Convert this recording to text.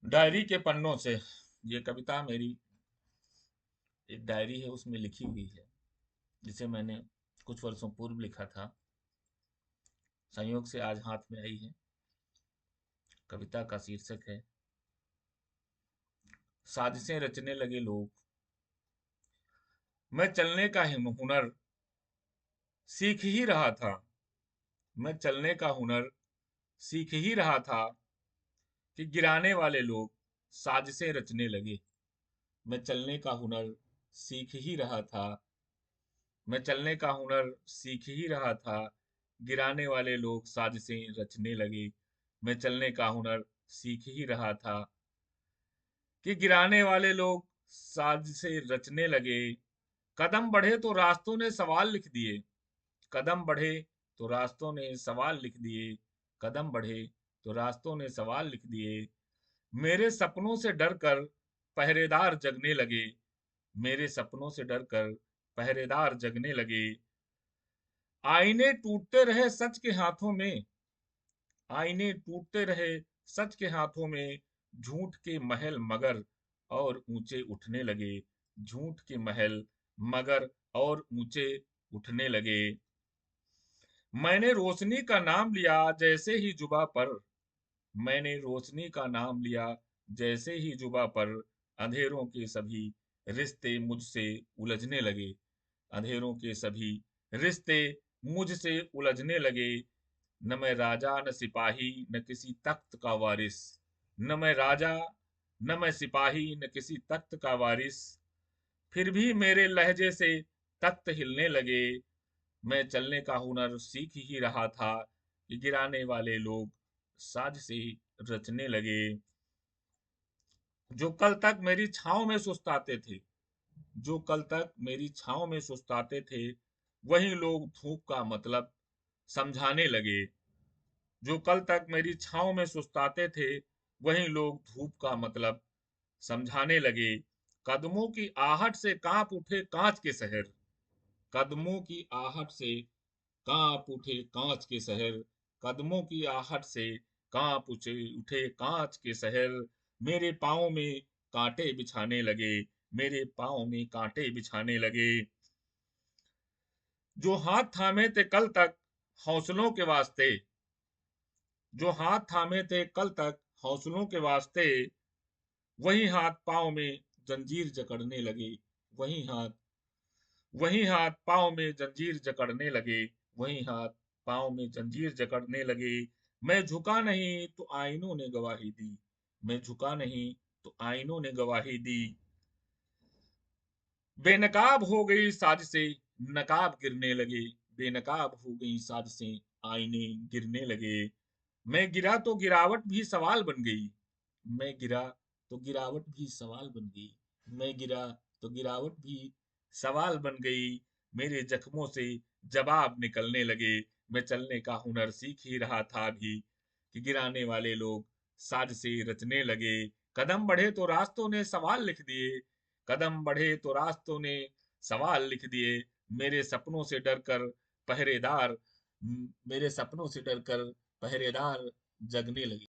Diary के पन्नों से। ये कविता मेरी एक डायरी है, उसमें लिखी हुई है, जिसे मैंने कुछ वर्षों पूर्व लिखा था। संयोग से आज हाथ में आई है। कविता का शीर्षक है साजिशें रचने लगे लोग। मैं चलने का हुनर सीख ही रहा था। मैं चलने का हुनर सीख ही रहा था कि गिराने वाले लोग साजिशें रचने लगे। मैं चलने का हुनर सीख ही रहा था। मैं चलने का हुनर सीख ही रहा था, गिराने वाले लोग साजिशें रचने लगे। मैं चलने का हुनर सीख ही रहा था कि गिराने वाले लोग साजिशें रचने लगे। कदम बढ़े तो रास्तों ने सवाल लिख दिए। कदम बढ़े तो रास्तों ने सवाल लिख दिए। कदम बढ़े तो रास्तों ने सवाल लिख दिए। मेरे सपनों से डरकर पहरेदार जगने लगे। मेरे सपनों से डरकर पहरेदार जगने लगे। आईने टूटते रहे सच के हाथों में। आईने टूटते रहे सच के हाथों में। झूठ के महल मगर और ऊंचे उठने लगे। झूठ के महल मगर और ऊंचे उठने लगे। मैंने रोशनी का नाम लिया जैसे ही जुबा पर। मैंने रोशनी का नाम लिया जैसे ही जुबा पर। अंधेरों के सभी रिश्ते मुझसे उलझने लगे। अंधेरों के सभी रिश्ते मुझसे उलझने लगे। न मैं राजा न सिपाही न किसी तख्त का वारिस। न मैं राजा न मैं सिपाही न किसी तख्त का वारिस। फिर भी मेरे लहजे से तख्त हिलने लगे। मैं चलने का हुनर सीख ही रहा था कि गिराने वाले लोग साजिशें रचने लगे। जो कल तक मेरी छांव में सुस्ताते थे। जो कल तक मेरी छांव में सुस्ताते थे, वही लोग धूप का मतलब समझाने लगे। जो कल तक मेरी छांव में सुस्ताते थे, वही लोग धूप का मतलब समझाने लगे। कदमों की आहट से कांप उठे कांच के शहर। कदमों की आहट से कांप उठे कांच के शहर। कदमों की आहट से कांप उठे उठे कांच के शहर। मेरे पाँव में कांटे बिछाने लगे। मेरे पाँव में कांटे बिछाने लगे। जो हाथ थामे थे कल तक हौसलों के वास्ते। जो हाथ थामे थे कल तक हौसलों के वास्ते, वही हाथ पांव में जंजीर जकड़ने लगे। वही हाथ वही हाथ पांव में जंजीर जकड़ने लगे। वही हाथ पांव में जंजीर जकड़ने लगे। मैं झुका नहीं तो आईनों ने गवाही दी। मैं झुका नहीं तो आईनों ने गवाही दी। बेनकाब हो गई साजिशें नकाब गिरने लगे। बेनकाब हो गई साजिशें आईने गिरने लगे। मैं गिरा तो गिरावट भी सवाल बन गई। मैं गिरा तो गिरावट भी सवाल बन गई। मैं गिरा तो गिरावट भी सवाल बन गई। मेरे जख्मों से जवाब निकलने लगे। मैं चलने का हुनर सीख ही रहा था अभी कि गिराने वाले लोग साजिशें रचने लगे। कदम बढ़े तो रास्तों ने सवाल लिख दिए। कदम बढ़े तो रास्तों ने सवाल लिख दिए। मेरे सपनों से डरकर पहरेदार मेरे सपनों से डरकर पहरेदार जगने लगे।